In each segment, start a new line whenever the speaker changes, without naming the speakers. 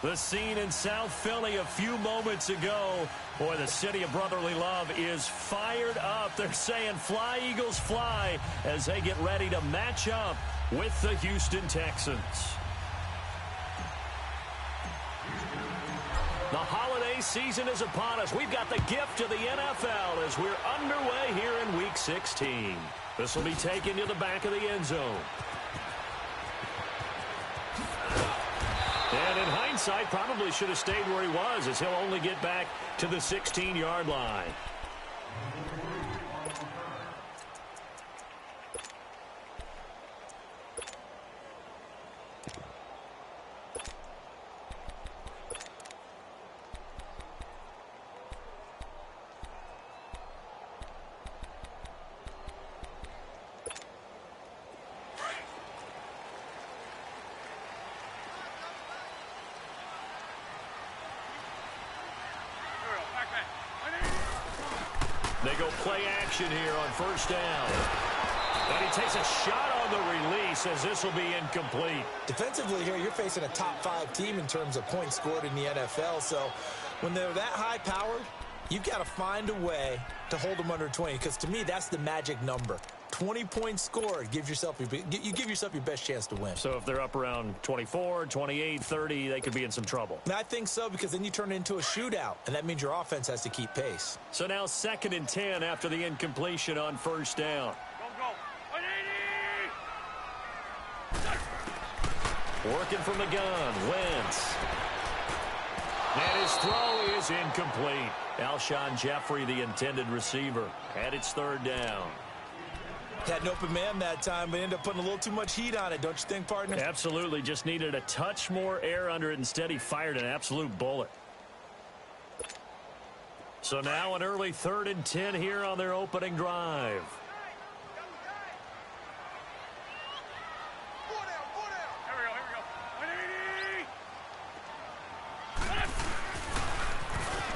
The scene in South Philly a few moments ago. Boy, the city of brotherly love is fired up. They're saying fly, Eagles, fly as they get ready to match up with the Houston Texans. The holiday season is upon us. We've got the gift of the NFL as we're underway here in Week 16. This will be taken to the back of the end zone. And in hindsight, probably should have stayed where he was as he'll only get back to the 16-yard line. They go play action here on first down. And he takes a shot on the release as this will be incomplete.
Defensively here, you're facing a top-5 team in terms of points scored in the NFL. So when they're that high-powered, you've got to find a way to hold them under 20. Because to me, that's the magic number. 20 points scored, you give yourself your best chance to win.
So if they're up around 24, 28, 30, they could be in some trouble.
And I think so, because then you turn it into a shootout, and that means your offense has to keep pace.
So now 2nd and 10 after the incompletion on first down. Working from the gun, Wentz. And his throw is incomplete. Alshon Jeffrey, the intended receiver, and it's 3rd down.
Had an open man that time, but ended up putting a little too much heat on it, don't you think, partner?
Absolutely. Just needed a touch more air under it. Instead, he fired an absolute bullet. So now an early 3rd and 10 here on their opening drive.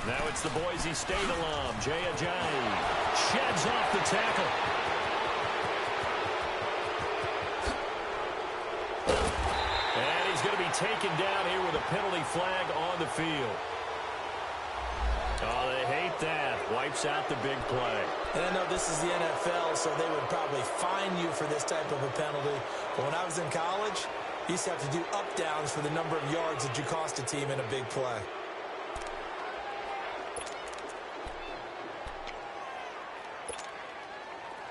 Now it's the Boise State alum, Jay Ajayi. Sheds off the tackle. And he's going to be taken down here with a penalty flag on the field. Oh, they hate that. Wipes out the big play.
And I know this is the NFL, so they would probably fine you for this type of a penalty. But when I was in college, you used to have to do up-downs for the number of yards that you cost a team in a big play.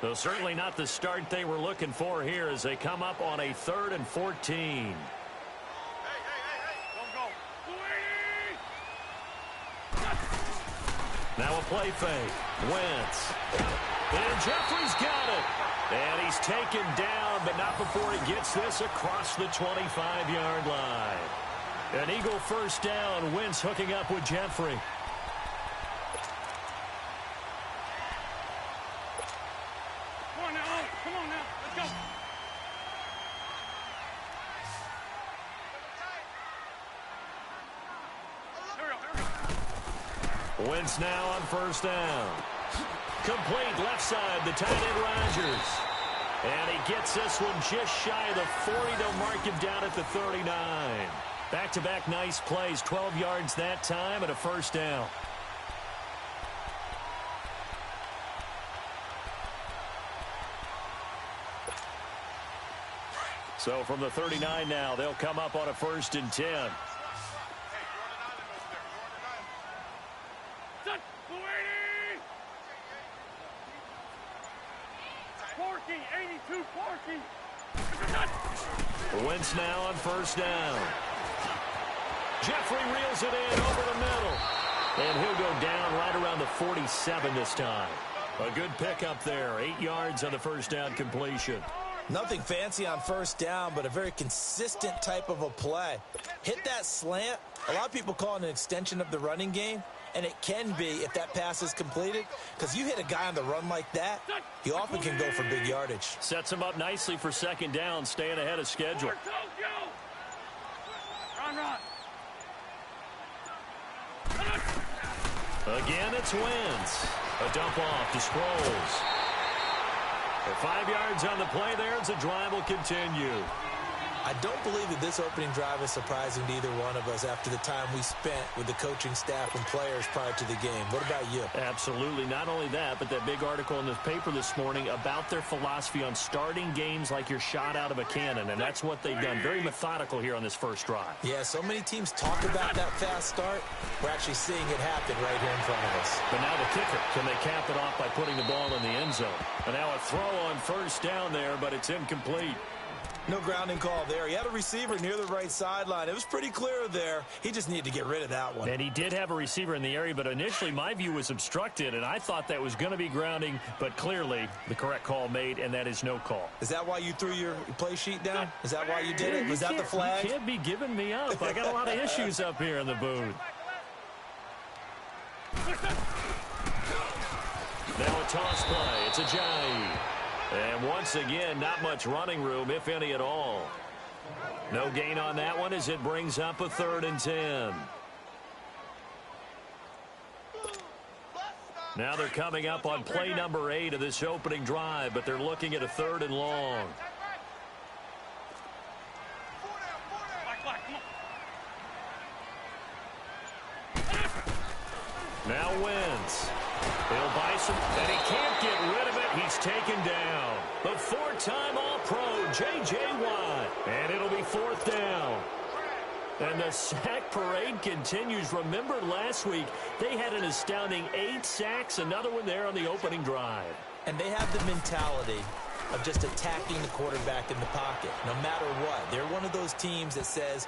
So certainly not the start they were looking for here as they come up on a 3rd and 14. Now a play fake. Wentz. And Jeffrey's got it. And he's taken down, but not before he gets this across the 25-yard line. An Eagle first down. Wentz hooking up with Jeffrey. Wentz now on first down. Complete left side, the tight end Rodgers. And he gets this one just shy of the 40. They'll mark him down at the 39. Back-to-back nice plays, 12 yards that time and a first down. So from the 39 now, they'll come up on a 1st and 10. Wentz now on first down. Jeffrey reels it in over the middle. And he'll go down right around the 47 this time. A good pickup there. 8 yards on the first down completion.
Nothing fancy on first down, but a very consistent type of a play. Hit that slant. A lot of people call it an extension of the running game, and it can be if that pass is completed, because you hit a guy on the run like that, he often can go for big yardage.
Sets him up nicely for 2nd down, staying ahead of schedule. Again, it's Wentz. A dump off to Sproles. 5 yards on the play there as the drive will continue.
I don't believe that this opening drive is surprising to either one of us after the time we spent with the coaching staff and players prior to the game. What about you?
Absolutely. Not only that, but that big article in the paper this morning about their philosophy on starting games like you're shot out of a cannon, and that's what they've done. Very methodical here on this first drive.
Yeah, so many teams talk about that fast start. We're actually seeing it happen right here in front of us.
But now the kicker. Can they cap it off by putting the ball in the end zone? And now a throw on first down there, but it's incomplete.
No grounding call there. He had a receiver near the right sideline. It was pretty clear there. He just needed to get rid of that one.
And he did have a receiver in the area, but initially my view was obstructed, and I thought that was going to be grounding, but clearly the correct call made, and that is no call.
Is that why you threw your play sheet down? Is that why you did it? Was that the flag?
You can't be giving me up. I got a lot of issues up here in the booth. Now a toss play. It's Ajayi. And once again, not much running room, if any at all. No gain on that one as it brings up a 3rd and 10. Now they're coming up on play number 8 of this opening drive, but they're looking at a 3rd and long. Now Wentz. He'll buy some, and he can't get rid of it. He's taken down. The 4-time All-Pro, J.J. Watt. And it'll be 4th down. And the sack parade continues. Remember last week, they had an astounding 8 sacks, another one there on the opening drive.
And they have the mentality of just attacking the quarterback in the pocket, no matter what. They're one of those teams that says,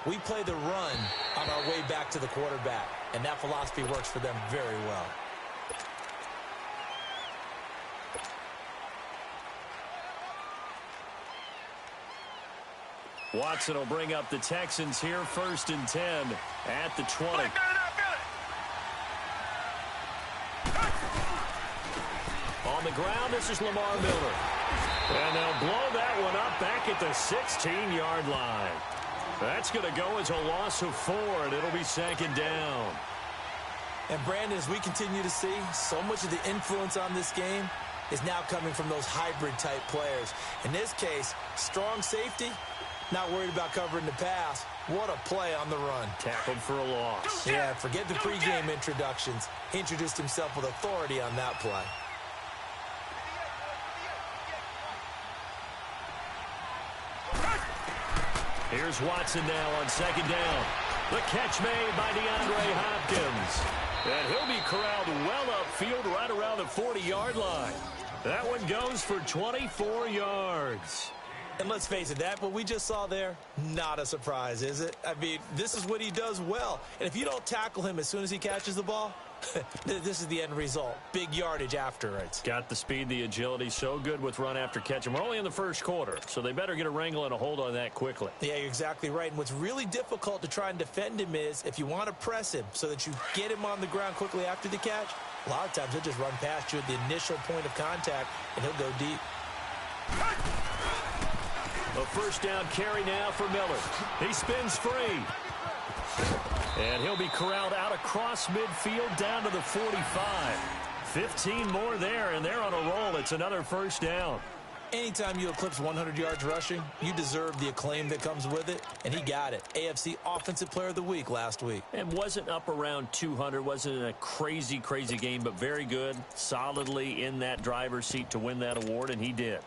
we play the run on our way back to the quarterback. And that philosophy works for them very well.
Watson will bring up the Texans here, 1st and 10 at the 20. On the ground, this is Lamar Miller. And they'll blow that one up back at the 16-yard line. That's going to go as a loss of 4, and it'll be 2nd down.
And Brandon, as we continue to see, so much of the influence on this game is now coming from those hybrid-type players. In this case, strong safety, not worried about covering the pass. What a play on the run.
Tackled for a loss.
Yeah, forget the pregame introductions. He introduced himself with authority on that play.
Here's Watson now on 2nd down. The catch made by DeAndre Hopkins. And he'll be corralled well upfield right around the 40-yard line. That one goes for 24 yards.
And let's face it, that what we just saw there, not a surprise, is it? I mean, this is what he does well. And if you don't tackle him as soon as he catches the ball, this is the end result. Big yardage afterwards.
Got the speed, the agility, so good with run after catch. And we're only in the first quarter, so they better get a wrangle and a hold on that quickly.
Yeah, you're exactly right. And what's really difficult to try and defend him is if you want to press him so that you get him on the ground quickly after the catch, a lot of times he'll just run past you at the initial point of contact, and he'll go deep.
A 1st down carry now for Miller. He spins free. And he'll be corralled out across midfield down to the 45. 15 more there, and they're on a roll. It's another 1st down.
Anytime you eclipse 100 yards rushing, you deserve the acclaim that comes with it, and he got it. AFC Offensive Player of the Week last week.
And wasn't up around 200, wasn't a crazy game, but very good, solidly in that driver's seat to win that award, and he did.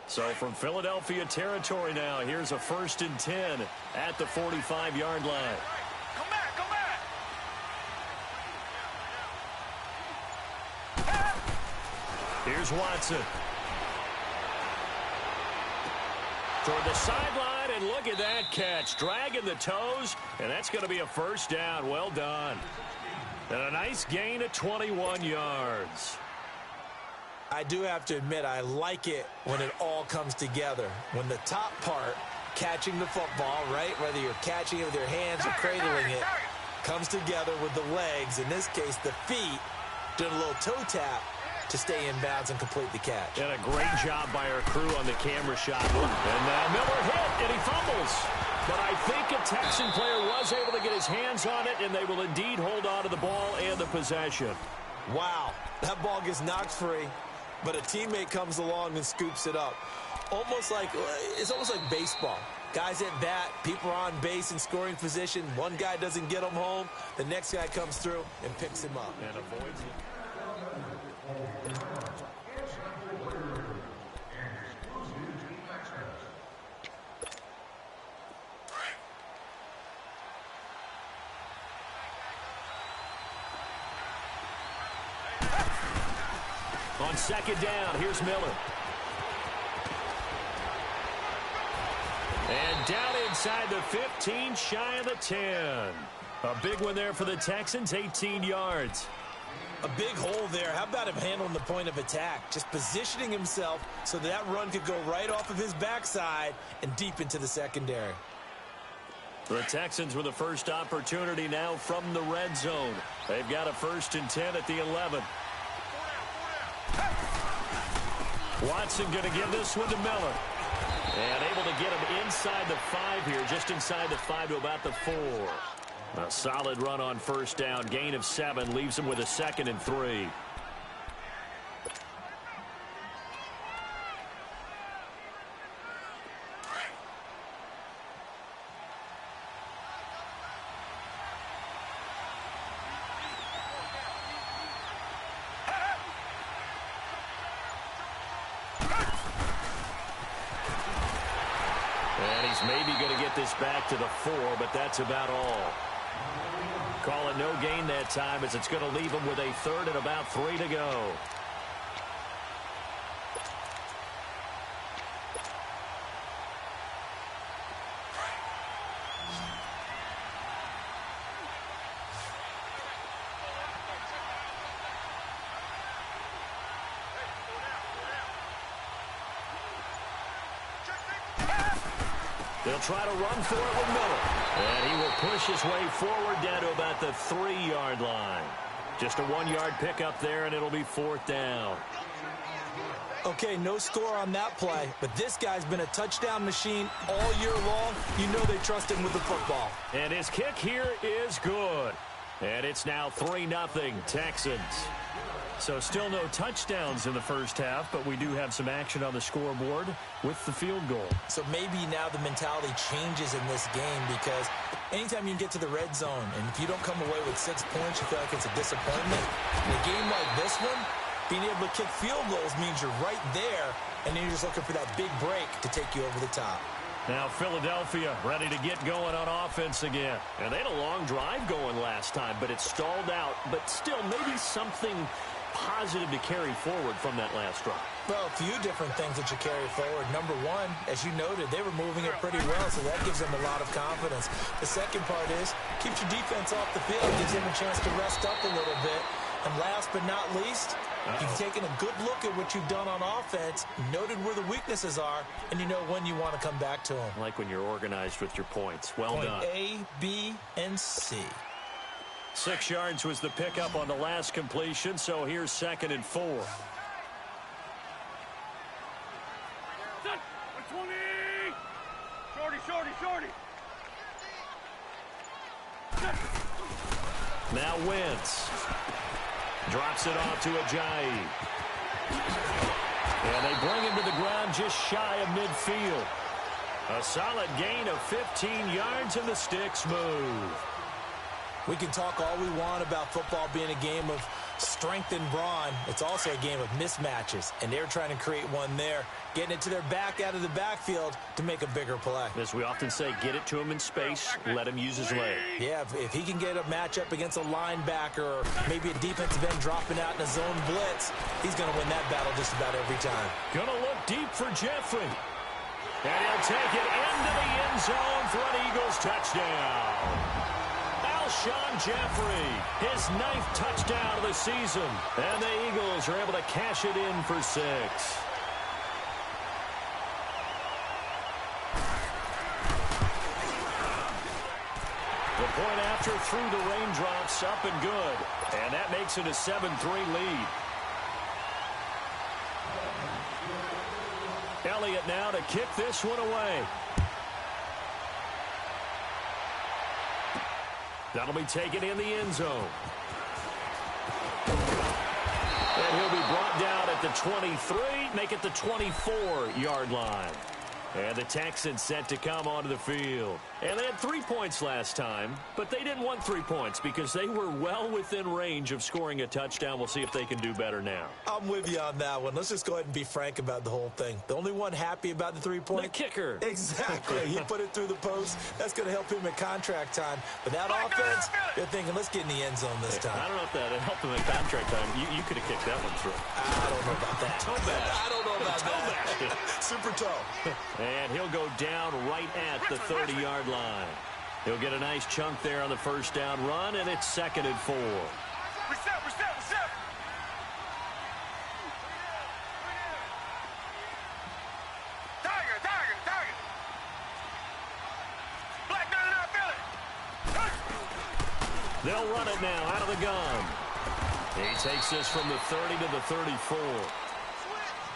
So from Philadelphia territory now, here's a 1st and 10 at the 45-yard line.
Come back,
Here's Watson. Toward the sideline, and look at that catch. Dragging the toes, and that's going to be a 1st down. Well done. And a nice gain of 21 yards.
I do have to admit, I like it when it all comes together. When the top part, catching the football, right, whether you're catching it with your hands or cradling it, comes together with the legs, in this case the feet, doing a little toe tap to stay in bounds and complete the catch.
And a great job by our crew on the camera shot. And now Miller hit, and he fumbles. But I think a Texan player was able to get his hands on it, and they will indeed hold on to the ball and the possession.
Wow, that ball gets knocked free, but a teammate comes along and scoops it up. It's almost like baseball. Guys at bat, people are on base in scoring position. One guy doesn't get him home. The next guy comes through and picks him up.
And avoids it. On second down, here's Miller. And down inside the 15, shy of the 10. A big one there for the Texans, 18 yards.
A big hole there. How about him handling the point of attack? Just positioning himself so that run could go right off of his backside and deep into the secondary.
The Texans with the first opportunity now from the red zone. They've got a 1st and 10 at the 11. Watson going to give this one to Miller. And able to get him inside the 5 here, just inside the 5 to about the 4. A solid run on 1st down. Gain of 7 leaves him with a 2nd and 3. And he's maybe going to get this back to the 4, but that's about all. Call it no gain that time as it's going to leave him with a 3rd and about 3 to go. They'll try to run for it with Miller. And he will push his way forward down to about the 3-yard line. Just a 1-yard pickup there, and it'll be 4th down.
Okay, no score on that play, but this guy's been a touchdown machine all year long. You know they trust him with the football.
And his kick here is good. And it's now 3-0 Texans. So still no touchdowns in the first half, but we do have some action on the scoreboard with the field goal.
So maybe now the mentality changes in this game because anytime you can get to the red zone, and if you don't come away with 6 points, you feel like it's a disappointment. In a game like this one, being able to kick field goals means you're right there, and then you're just looking for that big break to take you over the top.
Now Philadelphia ready to get going on offense again. And they had a long drive going last time, but it stalled out. But still, maybe something positive to carry forward from that last drive.
Well, a few different things that you carry forward. Number one, as you noted, they were moving it pretty well, so that gives them a lot of confidence. The second part is, keeps your defense off the field, gives them a chance to rest up a little bit. And last but not least, you've taken a good look at what you've done on offense, noted where the weaknesses are, and you know when you want to come back to them.
Like when you're organized with your points. Well done.
Point A, B, and C.
6 yards was the pickup on the last completion, so here's 2nd and 4. Shorty. Now Wentz. Drops it off to Ajayi. And they bring him to the ground just shy of midfield. A solid gain of 15 yards, and the sticks move.
We can talk all we want about football being a game of strength and brawn. It's also a game of mismatches, and they're trying to create one there, getting it to their back out of the backfield to make a bigger play.
As we often say, get it to him in space, let him use his leg.
Yeah, if he can get a matchup against a linebacker or maybe a defensive end dropping out in a zone blitz, he's going to win that battle just about every time.
Going to look deep for Jeffrey. And he'll take it into the end zone for an Eagles touchdown. Alshon Jeffrey, his 9th touchdown of the season. And the Eagles are able to cash it in for 6. The point after through the raindrops, up and good. And that makes it a 7-3 lead. Elliott now to kick this one away. That'll be taken in the end zone. And he'll be brought down at the 23, make it the 24-yard line. And the Texans set to come onto the field. And they had 3 points last time, but they didn't want 3 points because they were well within range of scoring a touchdown. We'll see if they can do better now.
I'm with you on that one. Let's just go ahead and be frank about the whole thing. The only one happy about the 3-point?
The kicker.
Exactly. He put it through the post. That's going to help him at contract time. But that offense, they're thinking, let's get in the end zone this time.
I don't know if that helped him at contract time. You could have kicked that one through.
I don't know about that.
Toe bash.
I don't know about that. Super toe.
And he'll go down right at the 30-yard line. He'll get a nice chunk there on the first down run, and it's 2nd and 4.
Reset. Target. Black 99 Philly.
They'll run it now out of the gun. He takes this from the 30 to the 34.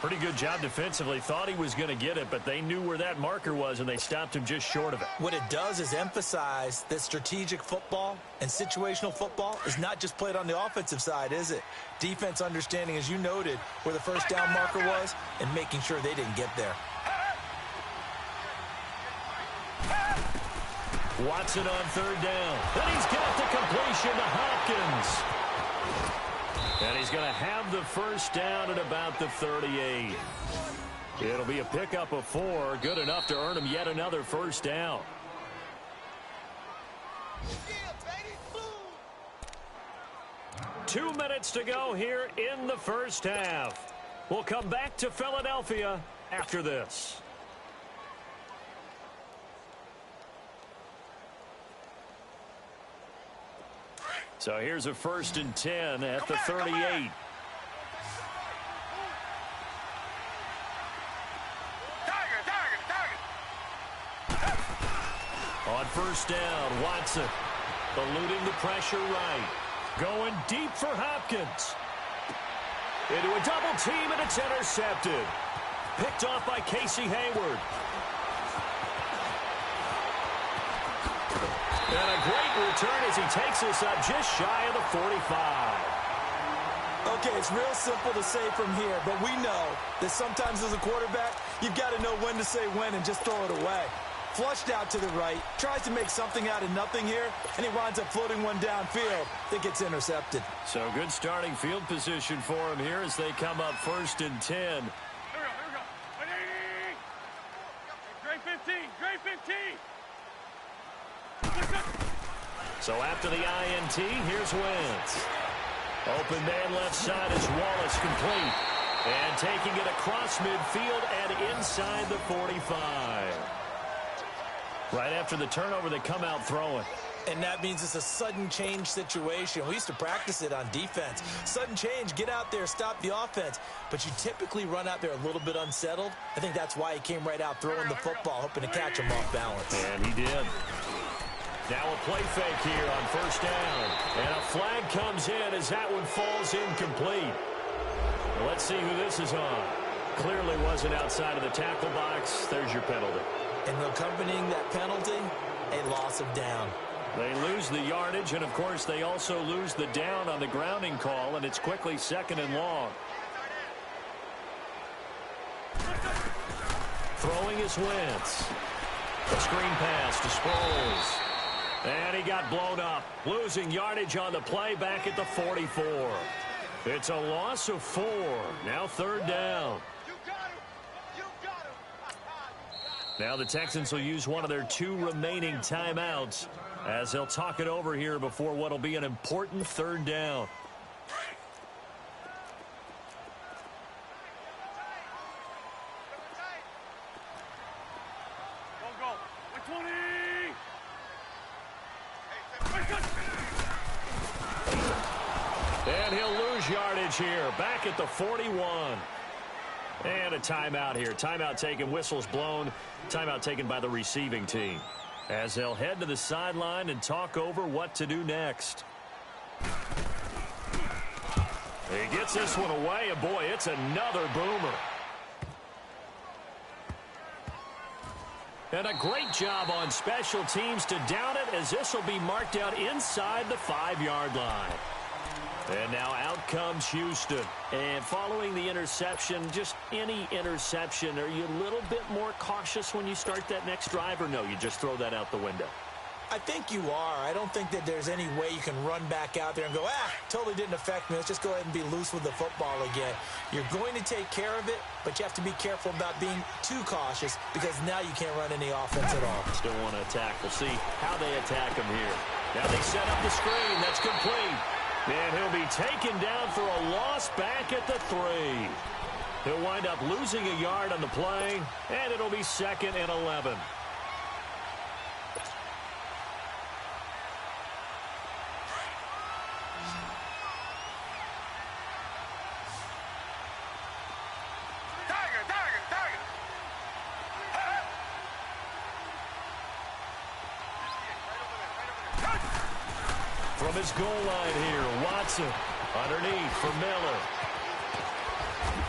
Pretty good job defensively. Thought he was going to get it, but they knew where that marker was, and they stopped him just short of it.
What it does is emphasize that strategic football and situational football is not just played on the offensive side, is it? Defense understanding, as you noted, where the first down marker was and making sure they didn't get there.
Watson on 3rd down. And he's got the completion to Hopkins. And he's going to have the first down at about the 38. It'll be a pickup of 4. Good enough to earn him yet another first down.
Yeah,
2 minutes to go here in the first half. We'll come back to Philadelphia after this. So here's a 1st and 10 at the 38.
Target.
On 1st down, Watson eluding the pressure right. Going deep for Hopkins. Into a double team, and it's intercepted. Picked off by Casey Hayward. And a great return as he takes us up just shy of the 45.
Okay, it's real simple to say from here, but we know that sometimes as a quarterback, you've got to know when to say when and just throw it away. Flushed out to the right, tries to make something out of nothing here, and he winds up floating one downfield that gets intercepted.
So good starting field position for him here as they come up 1st and 10.
Here we go. Great 15.
So after the INT, here's Wentz. Open man left side is Wallace, complete. And taking it across midfield and inside the 45. Right after the turnover, they come out throwing.
And that means it's a sudden change situation. We used to practice it on defense. Sudden change, get out there, stop the offense. But you typically run out there a little bit unsettled. I think that's why he came right out throwing the football, hoping to catch him off balance.
And he did. Now a play fake here on 1st down. And a flag comes in as that one falls incomplete. Well, let's see who this is on. Clearly wasn't outside of the tackle box. There's your penalty.
And accompanying that penalty, a loss of down.
They lose the yardage, and of course they also lose the down on the grounding call, and it's quickly 2nd and long. Throwing is Wentz. A screen pass to Sproles. And he got blown up. Losing yardage on the play back at the 44. It's a loss of 4. Now 3rd down. Now the Texans will use one of their 2 remaining timeouts as they'll talk it over here before what will be an important 3rd down.
Go. 20.
And he'll lose yardage here. Back at the 41. And a timeout here. Timeout taken, whistles blown. Timeout taken by the receiving team. As they'll head to the sideline and talk over what to do next. He gets this one away, and boy, it's another boomer. And a great job on special teams to down it, as this will be marked out inside the 5-yard line. And now out comes Houston. And following the interception, just any interception, are you a little bit more cautious when you start that next drive, or no, you just throw that out the window?
I think you are. I don't think that there's any way you can run back out there and go, totally didn't affect me. Let's just go ahead and be loose with the football again. You're going to take care of it, but you have to be careful about being too cautious, because now you can't run any offense at all.
Still want to attack. We'll see how they attack him here. Now they set up the screen. That's complete. And he'll be taken down for a loss back at the 3. He'll wind up losing a yard on the play, and it'll be 2nd and 11. From his goal line here, Watson underneath for Miller.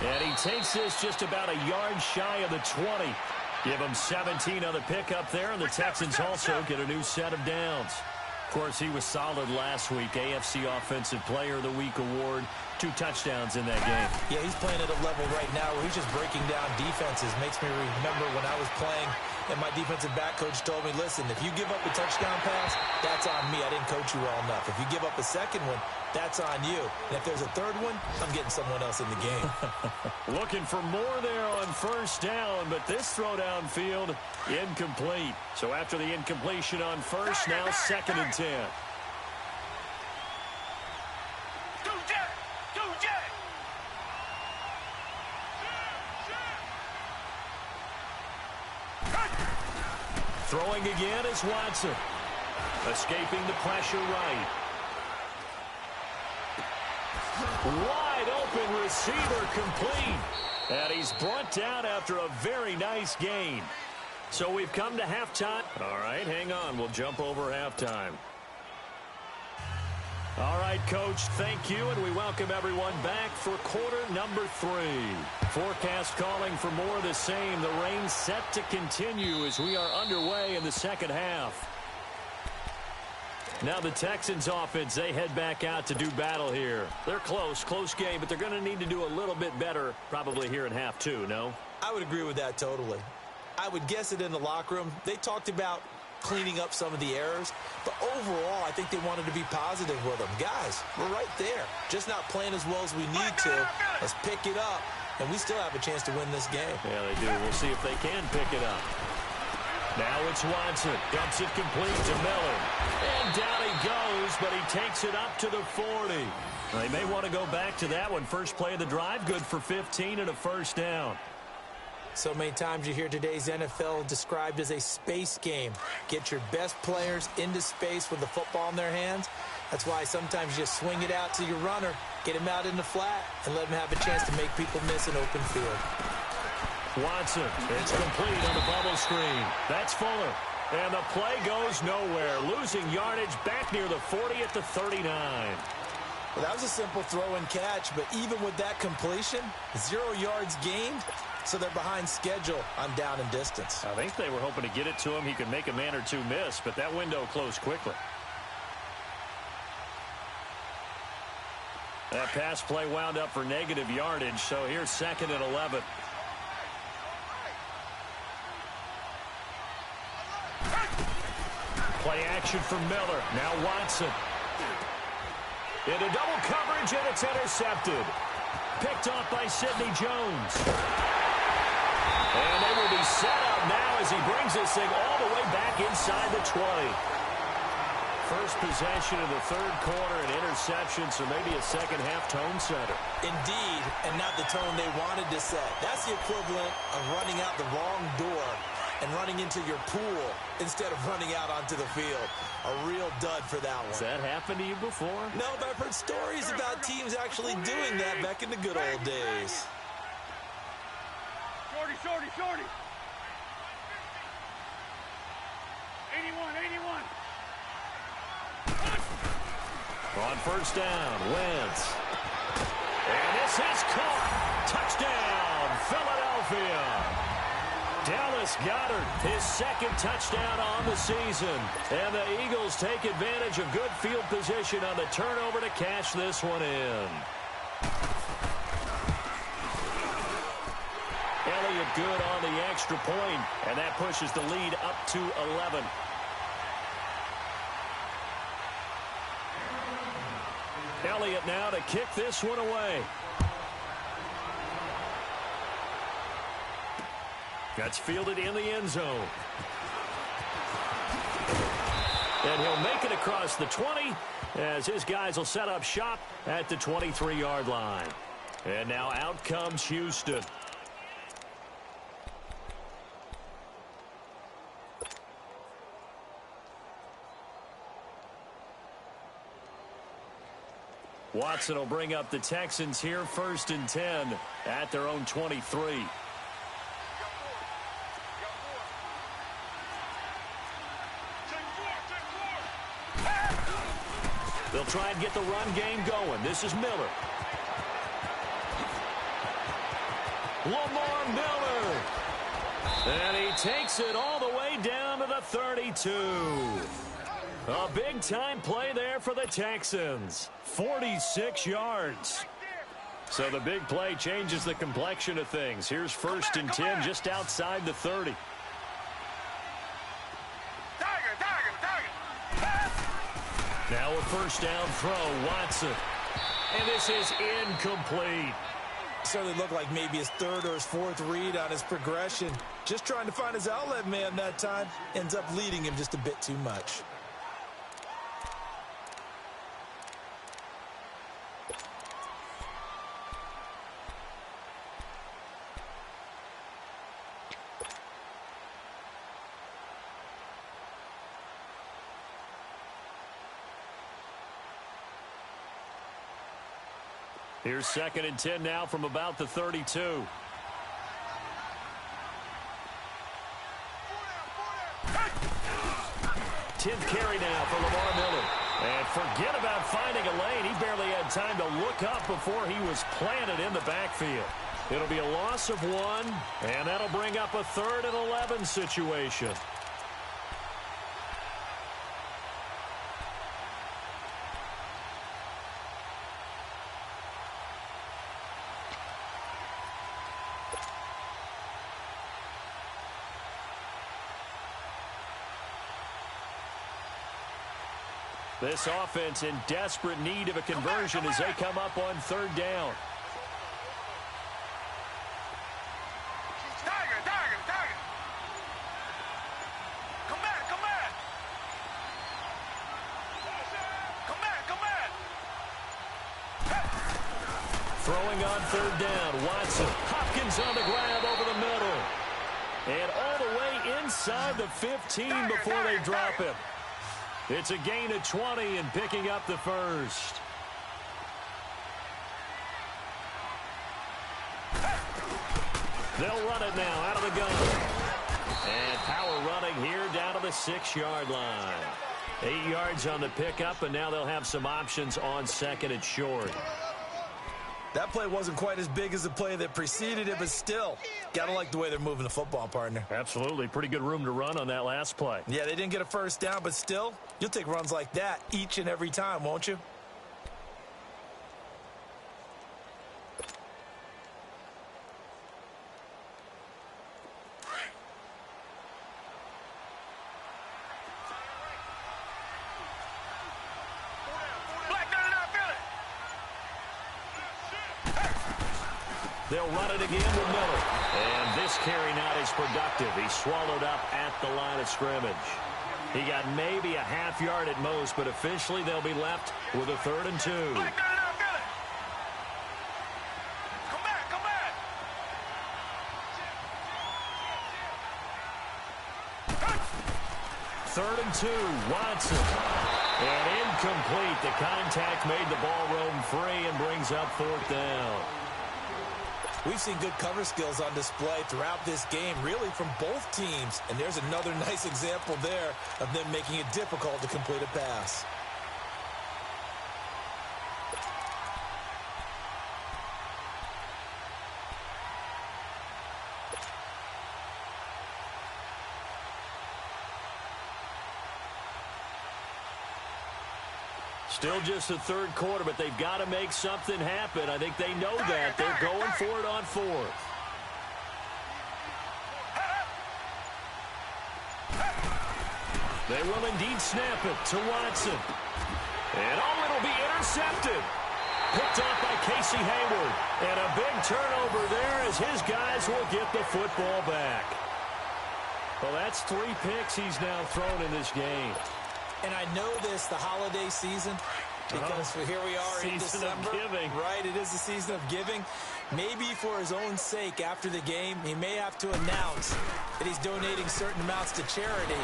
And he takes this just about a yard shy of the 20. Give him 17 on the pickup there, and the Texans also get a new set of downs. Of course, he was solid last week. AFC Offensive Player of the Week award. 2 touchdowns in that game.
Yeah, he's playing at a level right now where he's just breaking down defenses. Makes me remember when I was playing and my defensive back coach told me, listen, if you give up a touchdown pass, that's on me. I didn't coach you well enough. If you give up a second one, that's on you. And if there's a third one, I'm getting someone else in the game.
Looking for more there on first down, but this throw downfield incomplete. So after the incompletion on first, now 2nd and 10. Throwing again is Watson. Escaping the pressure right. Wide open receiver complete. And he's brought down after a very nice gain. So we've come to halftime. All right, hang on. We'll jump over halftime. All right, Coach, thank you, and we welcome everyone back for quarter number 3. Forecast calling for more of the same. The rain set to continue as we are underway in the second half. Now the Texans offense, they head back out to do battle here. They're close game, but they're going to need to do a little bit better probably here in half 2, no?
I would agree with that totally. I would guess it in the locker room. They talked about cleaning up some of the errors, but overall, I think they wanted to be positive with them. Guys, we're right there. Just not playing as well as we need to. Let's pick it up, and we still have a chance to win this game.
Yeah, they do. We'll see if they can pick it up. Now it's Watson. Dumps it complete to Miller. And down he goes, but he takes it up to the 40. They may want to go back to that one. First play of the drive, good for 15 and a first down.
So many times you hear today's NFL described as a space game. Get your best players into space with the football in their hands. That's why sometimes you just swing it out to your runner, get him out in the flat, and let him have a chance to make people miss an open field.
Watson, it's complete on the bubble screen. That's Fuller. And the play goes nowhere. Losing yardage back near the 40 at the 39.
Well, that was a simple throw and catch, but even with that completion, 0 yards gained. So they're behind schedule on down and distance.
I think they were hoping to get it to him. He could make a man or two miss, but that window closed quickly. That pass play wound up for negative yardage, so here's 2nd and 11. Play action from Miller. Now Watson. Into double coverage, and it's intercepted. Picked off by Sidney Jones. And they will be set up now as he brings this thing all the way back inside the 20. First possession of the third quarter, an interception, so maybe a second-half tone setter.
Indeed, and not the tone they wanted to set. That's the equivalent of running out the wrong door and running into your pool instead of running out onto the field. A real dud for that one.
Has that happened to you before?
No, but I've heard stories about teams actually doing that back in the good old days.
Shorty. 81.
On first down, Wentz. And this is caught. Touchdown, Philadelphia. Dallas Goedert His second touchdown on the season. And the Eagles take advantage of good field position on the turnover to cash this one in. Elliott good on the extra point, and that pushes the lead up to 11. Elliott now to kick this one away. That's fielded in the end zone. And he'll make it across the 20 as his guys will set up shop at the 23-yard line. And now out comes Houston. Watson will bring up the Texans here, 1st and 10 at their own 23. They'll try and get the run game going. This is Miller. Lamar Miller. And he takes it all the way down to the 32. A big-time play there for the Texans. 46 yards. So the big play changes the complexion of things. Here's 1st and 10 just outside the 30. Now a first down throw, Watson. And this is incomplete.
Certainly looked like maybe his 3rd or his 4th read on his progression. Just trying to find his outlet man that time. Ends up leading him just a bit too much.
Here's 2nd and 10 now from about the 32. 10th carry now for Lamar Miller. And forget about finding a lane. He barely had time to look up before he was planted in the backfield. It'll be a loss of 1, and that'll bring up a 3rd and 11 situation. This offense in desperate need of a conversion as they come up on 3rd down. Throwing on 3rd down, Watson. Hopkins on the grab over the middle. And all the way inside the 15 before they drop him. It's a gain of 20 and picking up the 1st. They'll run it now out of the gun. And power running here down to the 6-yard line. 8 yards on the pickup, and now they'll have some options on 2nd and short.
That play wasn't quite as big as the play that preceded it, but still, gotta like the way they're moving the football, partner.
Absolutely. Pretty good room to run on that last play.
Yeah, they didn't get a first down, but still, you'll take runs like that each and every time, won't you?
They'll run it again with Miller. And this carry not as productive. He's swallowed up at the line of scrimmage. He got maybe a half yard at most, but officially they'll be left with a 3rd and 2.
Come back.
3rd and 2, Watson. And incomplete. The contact made the ball roam free and brings up 4th down.
We've seen good cover skills on display throughout this game, really from both teams. And there's another nice example there of them making it difficult to complete a pass.
Still just the third quarter, but they've got to make something happen. I think they know that. They're going for it on fourth. They will indeed snap it to Watson. And it'll be intercepted. Picked off by Casey Hayward. And a big turnover there as his guys will get the football back. Well, that's 3 picks he's now thrown in this game.
And I know this, the holiday season, because here we are in December.
Season of giving.
Right, it is the season of giving. Maybe for his own sake, after the game, he may have to announce that he's donating certain amounts to charity.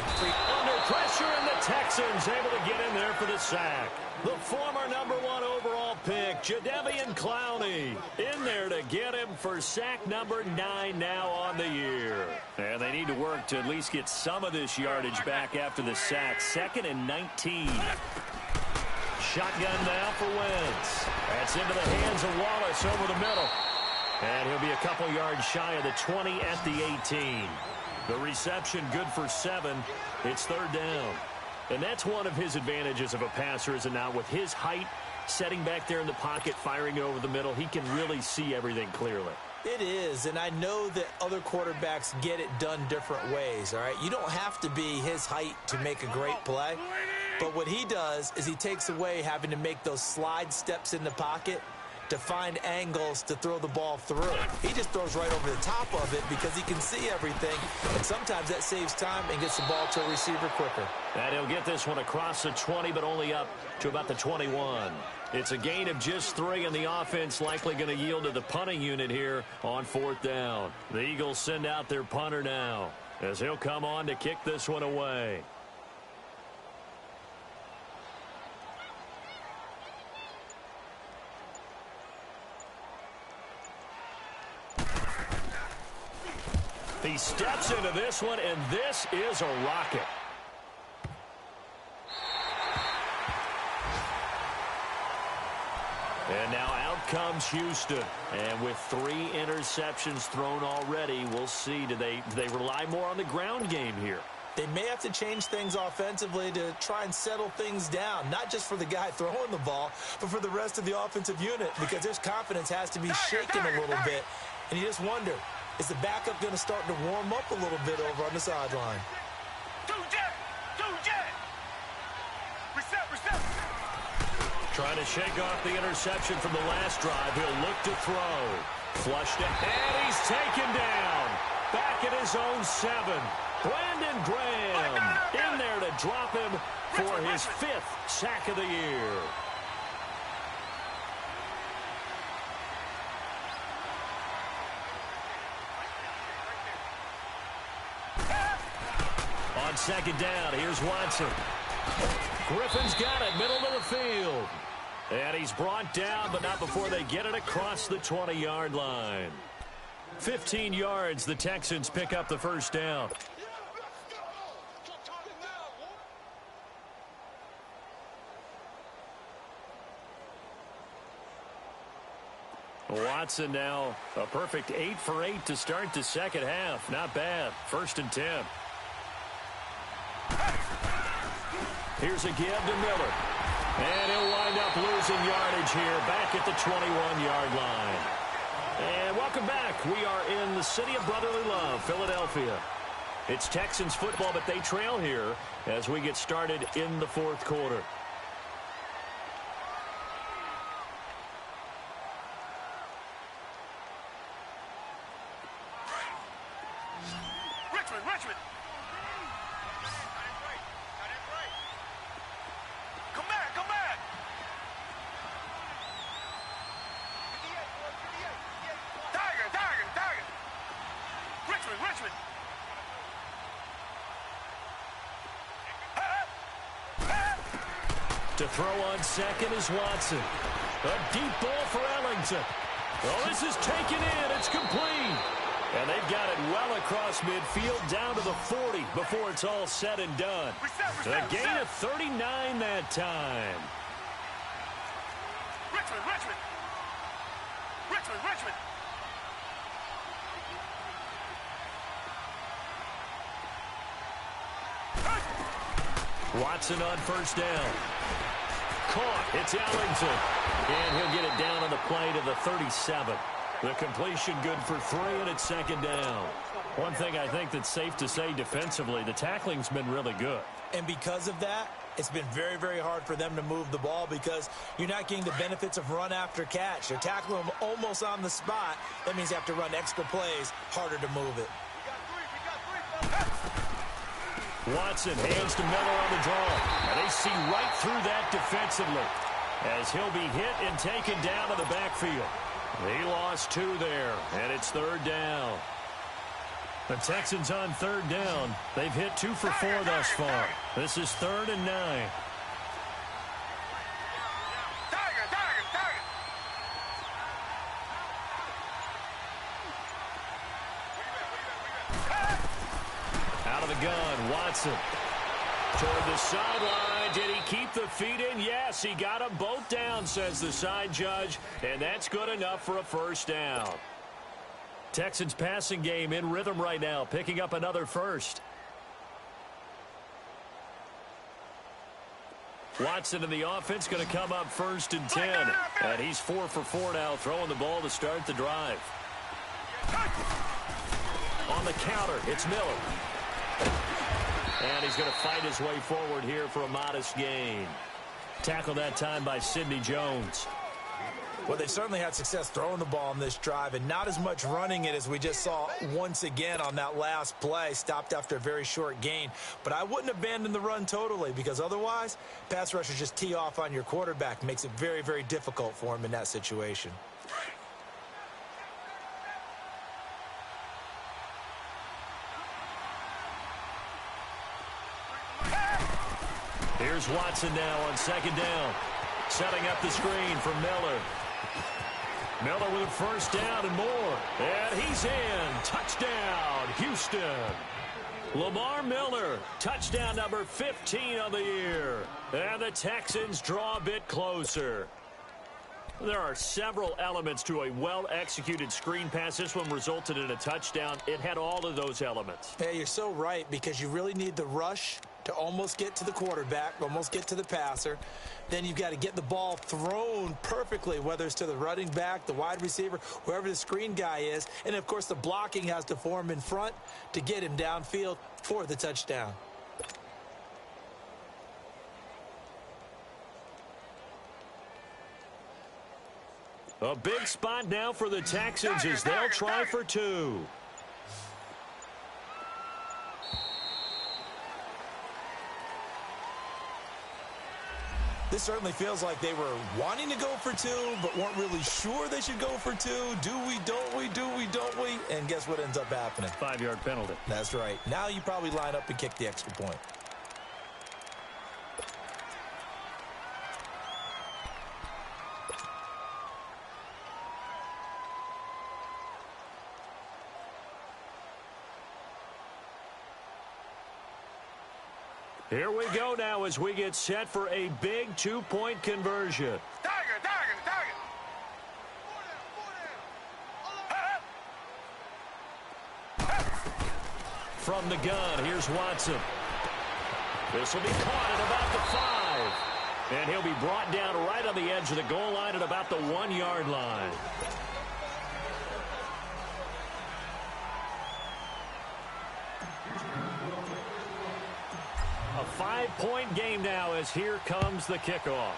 Under pressure, and the Texans able to get in there for the sack. The former #1 overall pick, Jadeveon Clowney, in there to get him for sack number 9 now on the year. And they need to work to at least get some of this yardage back after the sack. 2nd and 19. Shotgun now for Wentz. That's into the hands of Wallace over the middle. And he'll be a couple yards shy of the 20 at the 18. The reception good for 7. It's 3rd down. And that's one of his advantages of a passer, is it not? With his height, setting back there in the pocket, firing over the middle, he can really see everything clearly.
It is, and I know that other quarterbacks get it done different ways, all right? You don't have to be his height to make a great play. But what he does is he takes away having to make those slide steps in the pocket to find angles to throw the ball through. He just throws right over the top of it because he can see everything, and sometimes that saves time and gets the ball to a receiver quicker.
And he'll get this one across the 20, but only up to about the 21. It's a gain of just 3, and the offense likely going to yield to the punting unit here on 4th down. The Eagles send out their punter now as he'll come on to kick this one away. He steps into this one, and this is a rocket. And now out comes Houston. And with 3 interceptions thrown already, we'll see. Do they rely more on the ground game here?
They may have to change things offensively to try and settle things down, not just for the guy throwing the ball, but for the rest of the offensive unit, because his confidence has to be shaken a little bit. And you just wonder, is the backup going to start to warm up a little bit over on the sideline?
Reset.
Trying to shake off the interception from the last drive. He'll look to throw. Flushed it, and he's taken down. Back at his own 7. Brandon Graham in there to drop him for his 5th sack of the year. On 2nd down, here's Watson. Griffin's got it, middle of the field. And he's brought down, but not before they get it across the 20-yard line. 15 yards, the Texans pick up the 1st down. Watson now a perfect 8 for 8 to start the 2nd half. Not bad. 1st and 10. Here's a give to Miller. And he'll wind up losing yardage here back at the 21-yard line. And welcome back. We are in the city of brotherly love, Philadelphia. It's Texans football, but they trail here as we get started in the 4th quarter.
Richmond. Come back. Tiger. Richmond.
To throw on 2nd is Watson. A deep ball for Ellington. Oh, this is taken in. It's complete. And they've got it well across midfield down to the 40 before it's all said and done. A gain of 39 that time.
Richmond.
Watson on 1st down. Caught. It's Ellington. And he'll get it down on the play to the 37. The completion good for 3, and it's second down. One thing I think that's safe to say defensively, the tackling's been really good.
And because of that, it's been very, very hard for them to move the ball because you're not getting the benefits of run after catch. They're tackling them almost on the spot. That means you have to run extra plays, harder to move it.
Watson hands to Miller on the draw. And they see right through that defensively as he'll be hit and taken down to the backfield. He lost 2 there, and it's third down. The Texans on third down. They've hit 2 for 4 thus far. This is 3rd and 9. Out of the gun, Watson. Toward the sideline. Did he keep the feet in? Yes, he got them both down, says the side judge. And that's good enough for a first down. Texans passing game in rhythm right now, picking up another first. Watson in the offense going to come up 1st and 10. And he's 4 for 4 now, throwing the ball to start the drive. On the counter, it's Miller. And he's going to fight his way forward here for a modest gain. Tackled that time by Sidney Jones.
Well, they've certainly had success throwing the ball on this drive and not as much running it as we just saw once again on that last play. Stopped after a very short gain. But I wouldn't abandon the run totally because otherwise, pass rushers just tee off on your quarterback. Makes it very, very difficult for him in that situation.
Here's Watson now on second down. Setting up the screen for Miller. Miller with a first down and more. And he's in. Touchdown, Houston. Lamar Miller, touchdown number 15 on the year. And the Texans draw a bit closer. There are several elements to a well-executed screen pass. This one resulted in a touchdown. It had all of those elements.
Yeah, you're so right because you really need the rush to almost get to the quarterback, almost get to the passer. Then you've got to get the ball thrown perfectly, whether it's to the running back, the wide receiver, whoever the screen guy is. And, of course, the blocking has to form in front to get him downfield for the touchdown.
A big spot now for the Texans as they'll try for 2.
This certainly feels like they were wanting to go for 2, but weren't really sure they should go for 2. Do we, don't we, do we, don't we? And guess what ends up happening?
5-yard penalty.
That's right. Now you probably line up and kick the extra point.
Here we go now as we get set for a big 2-point conversion. From the gun, here's Watson. This will be caught at about the 5. And he'll be brought down right on the edge of the goal line at about the 1-yard line. A 5-point game now as here comes the kickoff.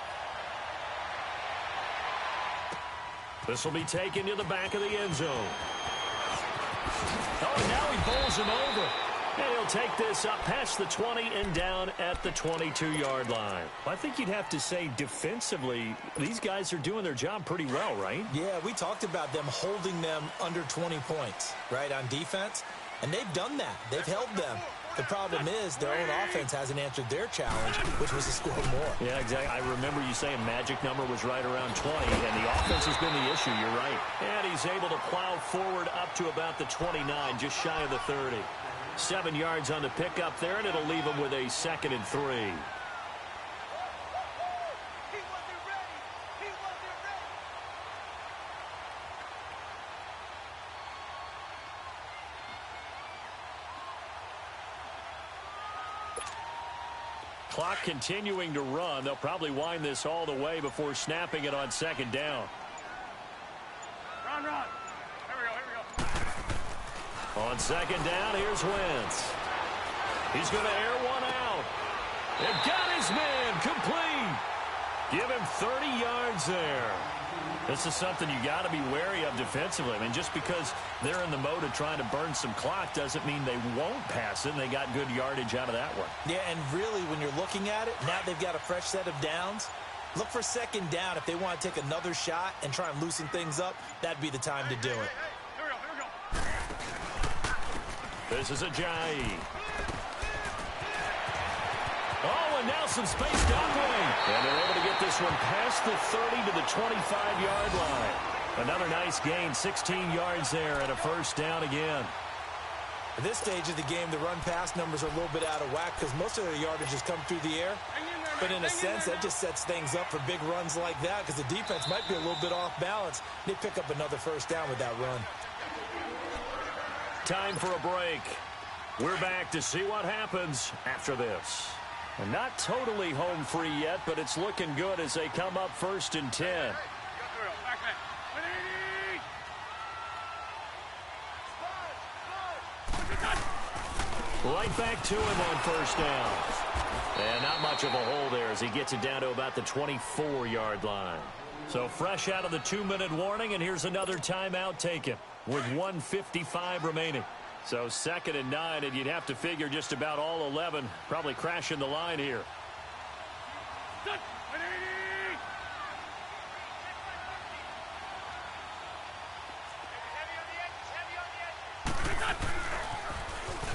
This will be taken to the back of the end zone. Oh, now he bowls him over. And he'll take this up past the 20 and down at the 22-yard line. I think you'd have to say defensively, these guys are doing their job pretty well, right?
Yeah, we talked about them holding them under 20 points, right, on defense. And they've done that. They've held them. The problem is their own offense hasn't answered their challenge, which was to score more.
Yeah, exactly. I remember you saying magic number was right around 20, and the offense has been the issue. You're right. And he's able to plow forward up to about the 29, just shy of the 30. 7 yards on the pickup there, and it'll leave him with a 2nd and 3. Clock continuing to run. They'll probably wind this all the way before snapping it on second down.
Run, run. Here we go.
On second down, here's Wentz. He's going to air one out. And got his man complete. Give him 30 yards there. This is something you got to be wary of defensively. I mean, just because they're in the mode of trying to burn some clock doesn't mean they won't pass it, and they got good yardage out of that one.
Yeah, and really, when you're looking at it, now they've got a fresh set of downs. Look for second down. If they want to take another shot and try and loosen things up, that'd be the time to do it.
Here we go.
This is Ajayi. Oh, and now some space down lane. And they're able to get this one past the 30 to the 25-yard line. Another nice gain, 16 yards there, and a first down again.
At this stage of the game, the run-pass numbers are a little bit out of whack because most of their yardage has come through the air. But in a sense, that just sets things up for big runs like that because the defense might be a little bit off balance. They pick up another first down with that run.
Time for a break. We're back to see what happens after this. And not totally home free yet, but it's looking good as they come up 1st and 10. Right back to him on first down. And not much of a hole there as he gets it down to about the 24-yard line. So fresh out of the 2-minute warning, and here's another timeout taken with 1:55 remaining. So 2nd and 9, and you'd have to figure just about all 11 probably crashing the line here.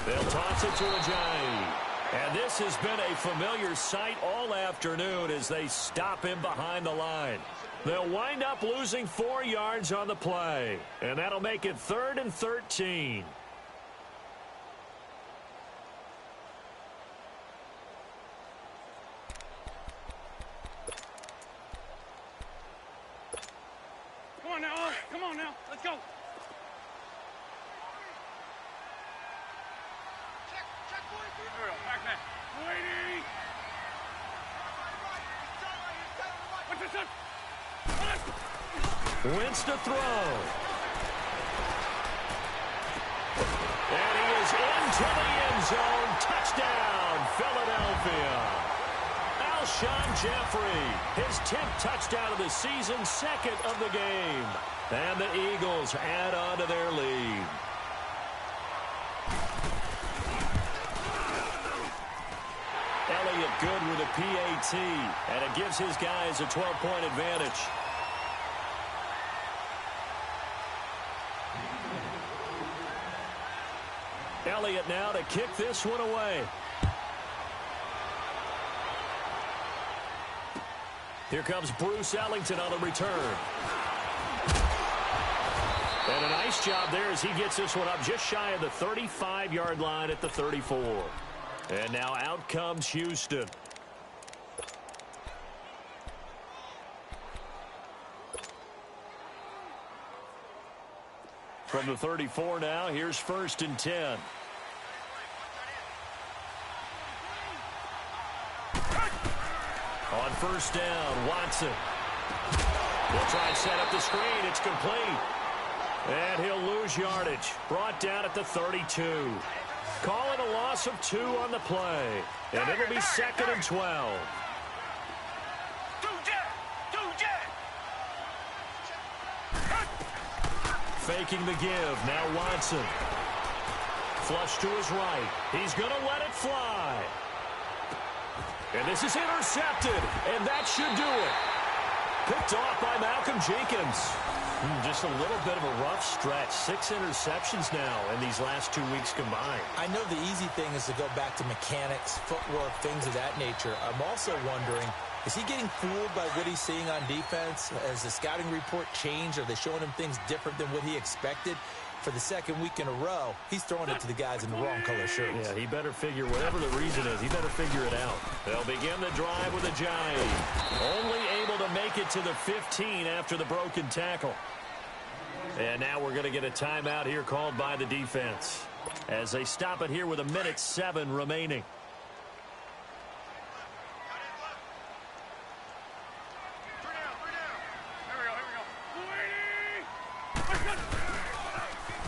They'll toss it to Ajayi. And this has been a familiar sight all afternoon as they stop him behind the line. They'll wind up losing 4 yards on the play. And that'll make it 3rd and 13.
Come on now. Let's go.
Wentz to throw. And he is into the end zone. Touchdown, Philadelphia. Alshon Jeffrey, his 10th touchdown of the season, 2nd of the game. And the Eagles add on to their lead. Elliott good with a PAT, and it gives his guys a 12-point advantage. Elliott now to kick this one away. Here comes Bruce Ellington on the return. And a nice job there as he gets this one up just shy of the 35-yard line at the 34. And now out comes Houston. From the 34 now, here's 1st and 10. On first down, Watson. He'll try and set up the screen. It's complete. And he'll lose yardage. Brought down at the 32. Call it a loss of 2 on the play. And it'll be 2nd and 12. Faking the give. Now Watson. Flush to his right. He's going to let it fly. And this is intercepted. And that should do it. Picked off by Malcolm Jenkins. Just a little bit of a rough stretch. 6 interceptions now in these last 2 weeks combined.
I know the easy thing is to go back to mechanics, footwork, things of that nature. I'm also wondering, is he getting fooled by what he's seeing on defense? Has the scouting report changed? Are they showing him things different than what he expected? For the 2nd week in a row, he's throwing it to the guys in the wrong color shirts.
Yeah, he better figure, whatever the reason is, he better figure it out. They'll begin the drive with Ajayi. Only able to make it to the 15 after the broken tackle. And now we're going to get a timeout here called by the defense as they stop it here with 1:07 remaining.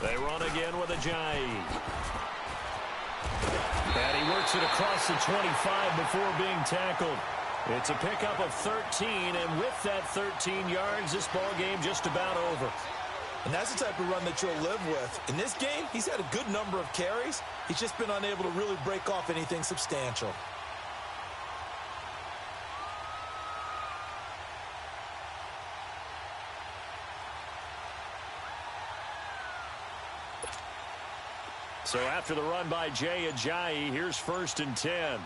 They run again with Ajayi. And he works it across the 25 before being tackled. It's a pickup of 13, and with that 13 yards, this ball game just about over.
And that's the type of run that you'll live with. In this game, he's had a good number of carries. He's just been unable to really break off anything substantial.
So after the run by Jay Ajayi, here's 1st and 10.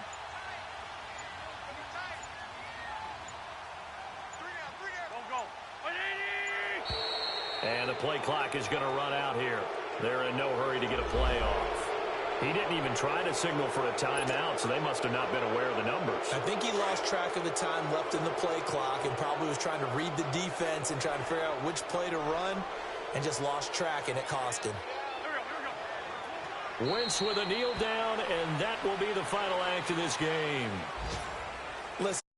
And the play clock is going to run out here. They're in no hurry to get a play off. He didn't even try to signal for a timeout, so they must have not been aware of the numbers.
I think he lost track of the time left in the play clock and probably was trying to read the defense and trying to figure out which play to run and just lost track, and it cost him.
Wentz with a kneel down, and that will be the final act of this game.
Listen.